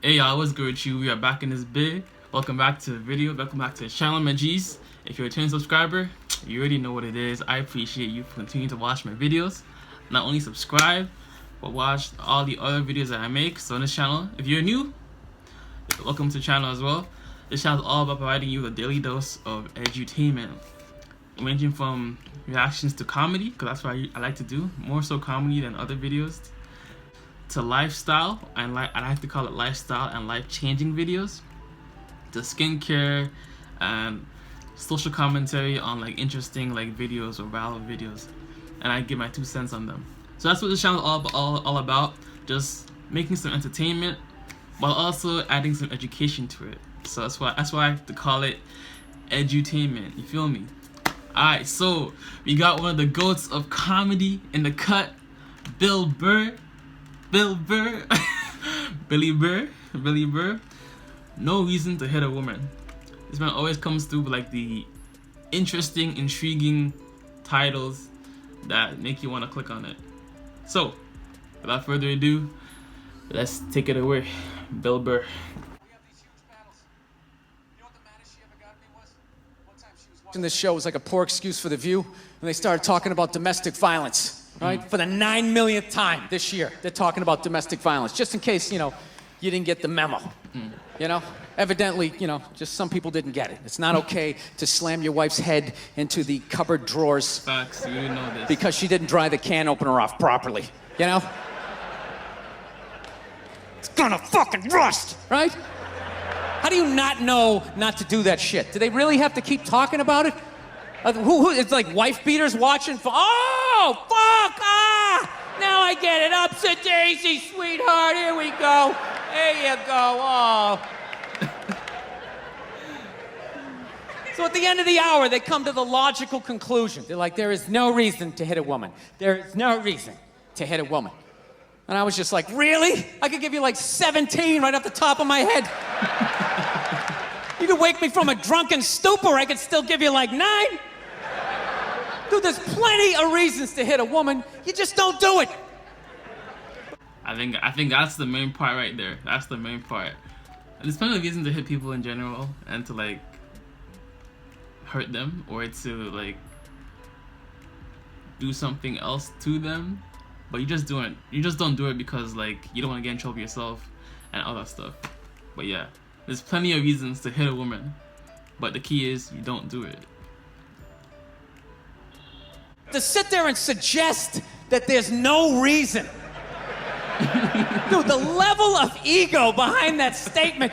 Hey y'all, what's good with you? We are back in this bid. Welcome back to the video. Welcome back to the channel, my G's. If you're a returning subscriber, you already know what it is. I appreciate you for continuing to watch my videos. Not only subscribe, but watch all the other videos that I make. So on this channel, if you're new, welcome to the channel as well. This channel is all about providing you a daily dose of edutainment, ranging from reactions to comedy, because that's what I like to do, more so comedy than other videos, to lifestyle, and I like to call it lifestyle and life-changing videos, to skincare and social commentary on like interesting like videos or viral videos, and I give my 2 cents on them. So that's what this channel is all about, just making some entertainment while also adding some education to it. So that's why I like to call it edutainment. You feel me? Alright, so we got one of the goats of comedy in the cut, Bill Burr. Billy Burr. No reason to hit a woman. This man always comes through with like the interesting, intriguing titles that make you want to click on it. So, without further ado, let's take it away. Bill Burr. This show was like a poor excuse for The View, and they started talking about domestic violence, right? For the 9 millionth time this year, they're talking about domestic violence, just in case, you didn't get the memo, Evidently, just some people didn't get it. It's not okay to slam your wife's head into the cupboard drawers. Facts, you didn't know this. Because she didn't dry the can opener off properly, It's gonna fucking rust, right? How do you not know not to do that shit? Do they really have to keep talking about it? It's like wife beaters watching for, oh, fuck, now I get it. Upset daisy, sweetheart, here we go. There you go, oh. So at the end of the hour, they come to the logical conclusion. They're like, there is no reason to hit a woman. There is no reason to hit a woman. And I was just like, really? I could give you like 17 right off the top of my head. You could wake me from a drunken stupor, I could still give you like 9. Dude, there's plenty of reasons to hit a woman. You just don't do it. I think that's the main part right there. That's the main part. There's plenty of reasons to hit people in general and to like hurt them or to like do something else to them. But you just don't do it because like you don't want to get in trouble yourself and all that stuff. But yeah, there's plenty of reasons to hit a woman, but the key is you don't do it. To sit there and suggest that there's no reason. Dude, the level of ego behind that statement.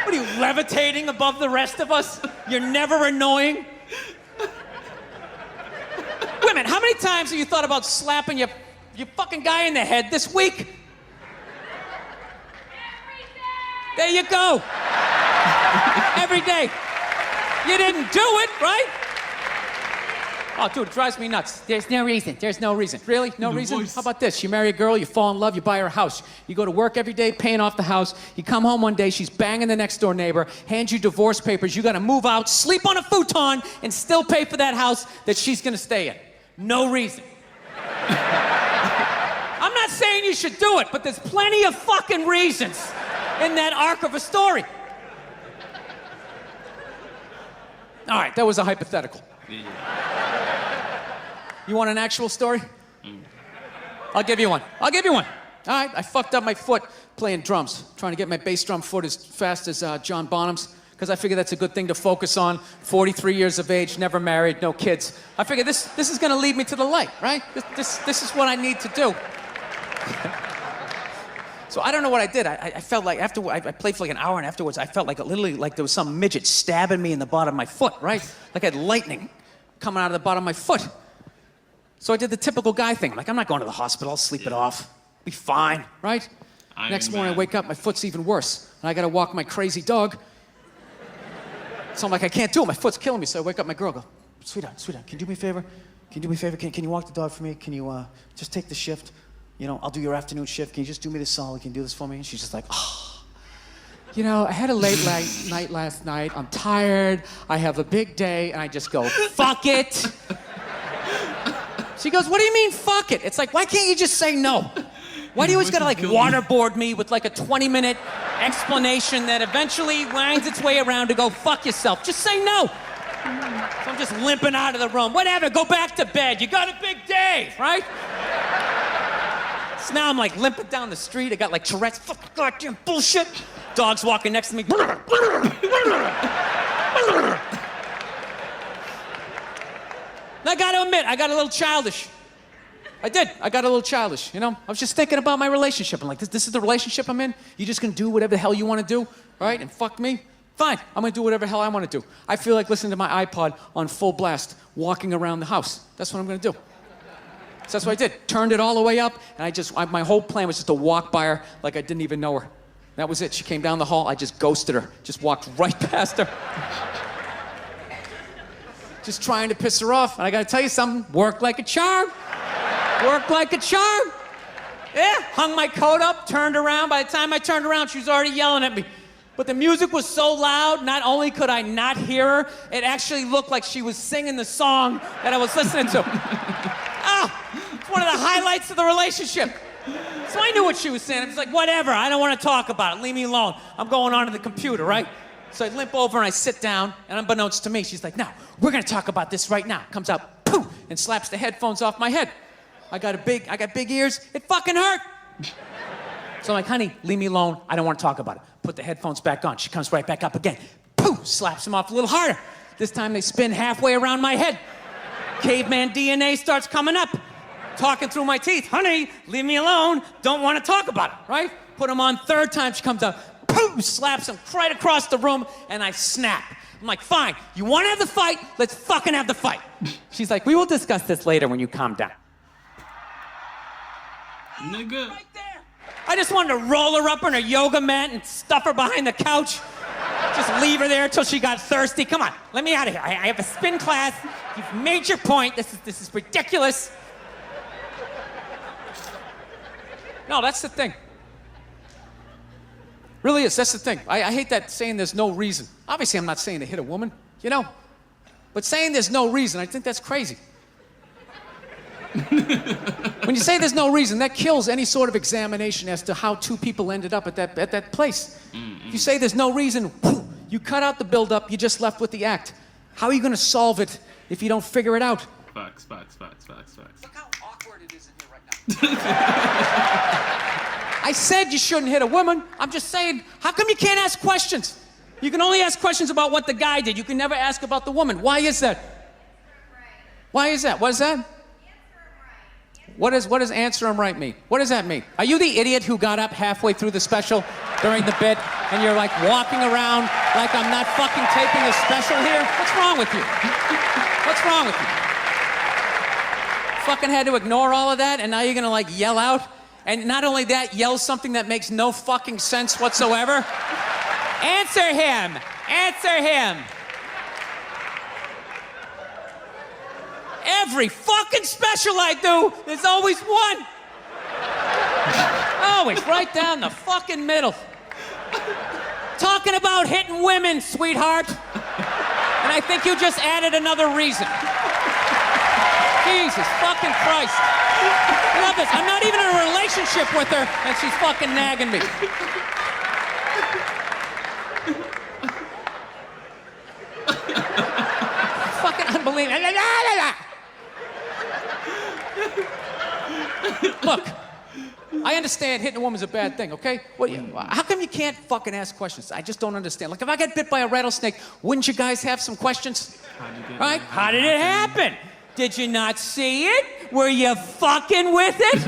What are you, levitating above the rest of us? You're never annoying? Wait a minute, how many times have you thought about slapping your fucking guy in the head this week? Every day. There you go. Every day. You didn't do it, right? Oh, dude, it drives me nuts. There's no reason. There's no reason. Really? No reason? voice. How about this? You marry a girl, you fall in love, you buy her a house. You go to work every day, paying off the house. You come home one day, she's banging the next door neighbor, hands you divorce papers. You gotta move out, sleep on a futon, and still pay for that house that she's gonna stay in. No reason. I'm not saying you should do it, but there's plenty of fucking reasons in that arc of a story. All right, that was a hypothetical. Yeah. You want an actual story? I'll give you one. All right, I fucked up my foot playing drums, trying to get my bass drum foot as fast as John Bonham's, because I figured that's a good thing to focus on. 43 years of age, never married, no kids. I figured this is gonna lead me to the light, right? This is what I need to do. So I don't know what I did. I felt like after I played for like an hour, and afterwards I felt like literally like there was some midget stabbing me in the bottom of my foot, right? Like I had lightning coming out of the bottom of my foot. So I did the typical guy thing. I'm like, I'm not going to the hospital. I'll sleep it off. Be fine, right? Next morning I wake up, my foot's even worse. And I got to walk my crazy dog. So I'm like, I can't do it. My foot's killing me. So I wake up my girl, go, sweetheart, can you do me a favor? Can you do me a favor? Can you walk the dog for me? Can you just take the shift? I'll do your afternoon shift. Can you just do me this solid? Can you do this for me? And she's just like, oh. I had a late night last night. I'm tired. I have a big day. And I just go, fuck it. She goes, what do you mean, fuck it? It's like, why can't you just say no? Why do you always Voices gotta like kill me. waterboard me with like a 20-minute explanation that eventually winds its way around to go fuck yourself? Just say no. So I'm just limping out of the room. Whatever, go back to bed. You got a big day, right? So now I'm like limping down the street. I got like Tourette's, fucking goddamn bullshit. Dog's walking next to me. And I gotta admit, I got a little childish. I did. I got a little childish, you know? I was just thinking about my relationship. I'm like, this is the relationship I'm in? You just gonna do whatever the hell you wanna do, all right? And fuck me? Fine, I'm gonna do whatever the hell I wanna do. I feel like listening to my iPod on full blast, walking around the house. That's what I'm gonna do. So that's what I did. Turned it all the way up, and my whole plan was just to walk by her like I didn't even know her. That was it. She came down the hall, I just ghosted her. Just walked right past her. Just trying to piss her off. And I gotta tell you something, worked like a charm. Worked like a charm. Yeah, hung my coat up, turned around. By the time I turned around, she was already yelling at me. But the music was so loud, not only could I not hear her, it actually looked like she was singing the song that I was listening to. It's one of the highlights of the relationship. So I knew what she was saying. I was like, whatever, I don't want to talk about it. Leave me alone. I'm going onto the computer, right? So I limp over and I sit down, and unbeknownst to me, she's like, no, we're gonna talk about this right now. Comes out, poof, and slaps the headphones off my head. I got big ears. It fucking hurt. So I'm like, honey, leave me alone. I don't want to talk about it. Put the headphones back on. She comes right back up again. Poof, slaps them off a little harder. This time they spin halfway around my head. Caveman DNA starts coming up. Talking through my teeth. Honey, leave me alone. Don't want to talk about it, right? Put them on third time. She comes out. Poof, slaps him right across the room, and I snap. I'm like, fine, you want to have the fight? Let's fucking have the fight. She's like, we will discuss this later when you calm down. Nigga. Right there. I just wanted to roll her up on her yoga mat and stuff her behind the couch. Just leave her there until she got thirsty. Come on, let me out of here. I have a spin class. You've made your point. This is ridiculous. No, that's the thing. Really is, that's the thing. I hate that saying there's no reason. Obviously, I'm not saying to hit a woman, you know? But saying there's no reason, I think that's crazy. When you say there's no reason, that kills any sort of examination as to how two people ended up at that place. If you say there's no reason, whew, you cut out the build-up, you're just left with the act. How are you gonna solve it if you don't figure it out? Facts. Look how awkward it is in here right now. I said you shouldn't hit a woman. I'm just saying, how come you can't ask questions? You can only ask questions about what the guy did. You can never ask about the woman. Why is that? Why is that? What is that? What does answer him right mean? What does that mean? Are you the idiot who got up halfway through the special during the bit and you're like walking around like I'm not fucking taping a special here? What's wrong with you? What's wrong with you? Fucking had to ignore all of that and now you're gonna like yell out? And not only that, yell something that makes no fucking sense whatsoever? Answer him! Answer him! Every fucking special I do, there's always one. Always right down the fucking middle. Talking about hitting women, sweetheart. And I think you just added another reason. Jesus fucking Christ. I love this. I'm not even in a relationship with her, and she's fucking nagging me. Fucking unbelievable. Look, I understand hitting a woman's a bad thing, okay? How come you can't fucking ask questions? I just don't understand. Like, if I got bit by a rattlesnake, wouldn't you guys have some questions? Right? How did it happen? Did you not see it? Were you fucking with it?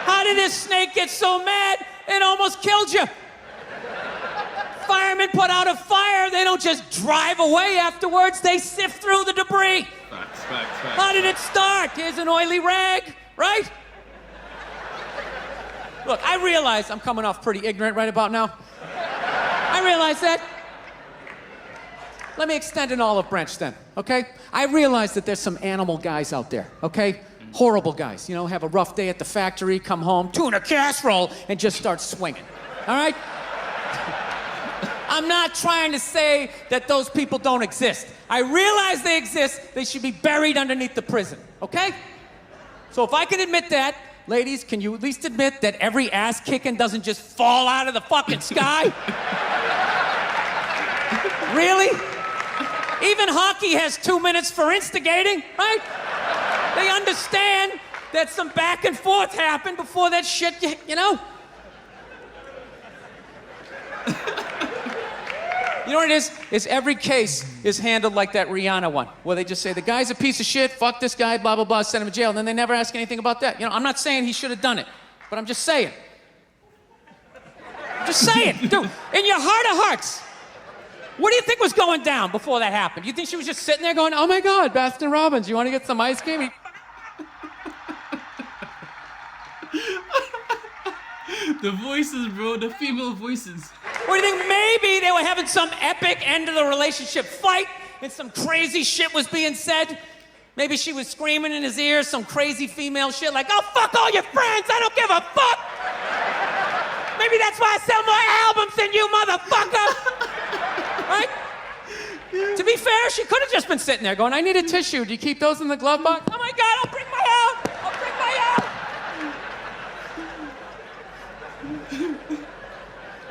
How did this snake get so mad it almost killed you? Firemen put out a fire, they don't just drive away afterwards, they sift through the debris. Facts. How did it start? Here's an oily rag, right? Look, I realize I'm coming off pretty ignorant right about now. I realize that. Let me extend an olive branch then, okay? I realize that there's some animal guys out there, okay? Horrible guys, you know, have a rough day at the factory, come home, tuna casserole, and just start swinging, all right? I'm not trying to say that those people don't exist. I realize they exist. They should be buried underneath the prison, okay? So if I can admit that, ladies, can you at least admit that every ass kicking doesn't just fall out of the fucking sky? Really? Even hockey has 2 minutes for instigating, right? They understand that some back and forth happened before that shit, you know? You know what it is every case is handled like that Rihanna one, where they just say, the guy's a piece of shit, fuck this guy, blah, blah, blah, send him to jail, and then they never ask anything about that. You know, I'm not saying he should have done it, but I'm just saying. Just saying, dude, in your heart of hearts, what do you think was going down before that happened? You think she was just sitting there going, oh my God, Baskin Robbins, you want to get some ice cream? The voices, bro, the female voices. What do you think? Maybe they were having some epic end of the relationship fight and some crazy shit was being said. Maybe she was screaming in his ear some crazy female shit like, oh, fuck all your friends, I don't give a fuck. Maybe that's why I sell more albums than you, motherfucker. Right? To be fair, she could have just been sitting there going, I need a tissue. Do you keep those in the glove box? Oh my God, I'll bring my out. I'll bring my out.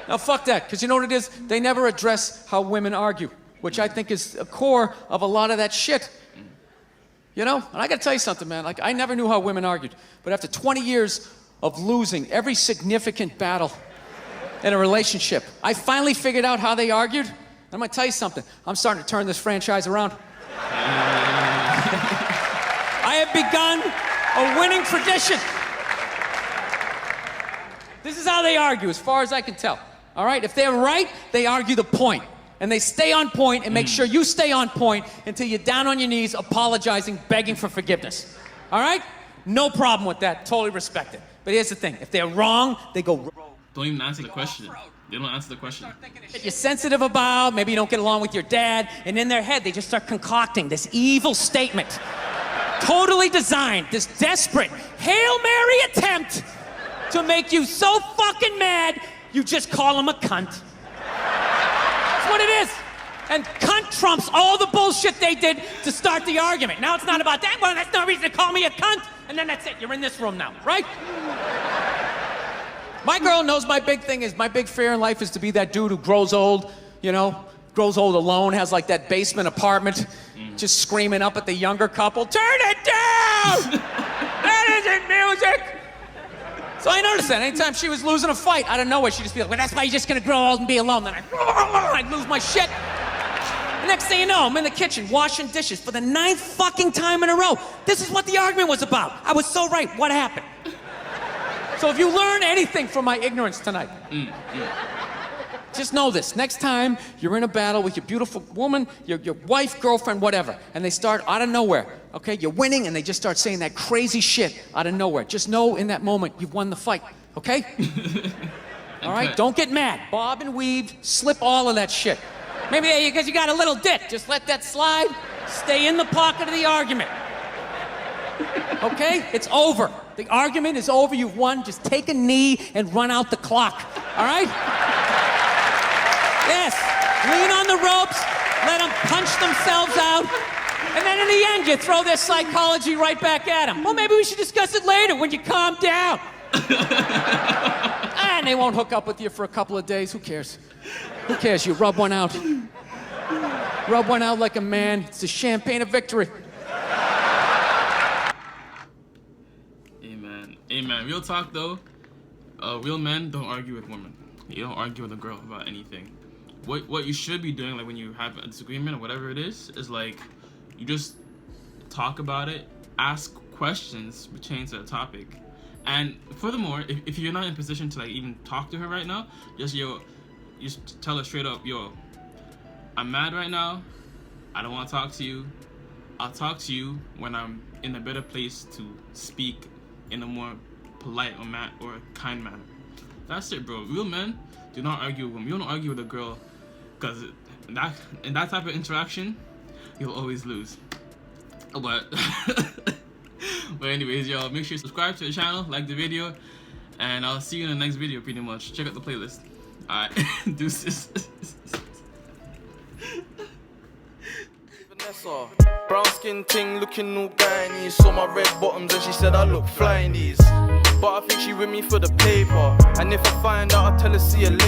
Now, fuck that, because you know what it is? They never address how women argue, which I think is a core of a lot of that shit. You know? And I gotta tell you something, man. Like, I never knew how women argued, but after 20 years of losing every significant battle in a relationship, I finally figured out how they argued. I'm gonna tell you something. I'm starting to turn this franchise around. I have begun a winning tradition. This is how they argue, as far as I can tell. All right? If they're right, they argue the point. And they stay on point and make sure you stay on point until you're down on your knees, apologizing, begging for forgiveness. All right? No problem with that. Totally respect it. But here's the thing. If they're wrong, they go rogue. Don't even answer the question. They don't answer the question. That you're sensitive about, maybe you don't get along with your dad, and in their head, they just start concocting this evil statement. Totally designed, this desperate Hail Mary attempt to make you so fucking mad, you just call him a cunt. That's what it is. And cunt trumps all the bullshit they did to start the argument. Now it's not about that. Well, that's no reason to call me a cunt. And then that's it. You're in this room now, right? My girl knows my big thing is, my big fear in life is to be that dude who grows old, you know, grows old alone, has like that basement apartment, just screaming up at the younger couple, turn it down! That isn't music! So I noticed that anytime she was losing a fight, out of nowhere, she'd just be like, well, that's why you're just gonna grow old and be alone. Then I'd lose my shit. The next thing you know, I'm in the kitchen washing dishes for the 9th fucking time in a row. This is what the argument was about. I was so right. What happened? So if you learn anything from my ignorance tonight, just know this. Next time you're in a battle with your beautiful woman, your wife, girlfriend, whatever, and they start out of nowhere, okay? You're winning and they just start saying that crazy shit out of nowhere. Just know in that moment you've won the fight, okay? All right? Don't get mad. Bob and weave, slip all of that shit. Maybe because you got a little dick. Just let that slide. Stay in the pocket of the argument. Okay? It's over. The argument is over. You've won. Just take a knee and run out the clock. All right? Yes. Lean on the ropes. Let them punch themselves out. And then in the end, you throw their psychology right back at them. Well, maybe we should discuss it later when you calm down. And they won't hook up with you for a couple of days. Who cares? Who cares? You rub one out. Rub one out like a man. It's the champagne of victory. Amen. Amen. Real talk, though. Real men don't argue with women. You don't argue with a girl about anything. What you should be doing, like when you have a disagreement or whatever it is like you just talk about it, ask questions pertaining to the topic. And furthermore, if you're not in a position to like even talk to her right now, just tell her straight up, yo, I'm mad right now. I don't want to talk to you. I'll talk to you when I'm in a better place to speak in a more polite or kind manner. That's it, bro. Real men do not argue with women. You don't argue with a girl, because in that type of interaction, you'll always lose. But but anyways, y'all, make sure you subscribe to the channel, like the video, and I'll see you in the next video pretty much. Check out the playlist. Alright, deuces. Vanessa, brown skin ting looking all gyny. Saw my red bottoms and she said I look flying these. but I think she with me for the paper. And if I find out, I'll tell her see you later.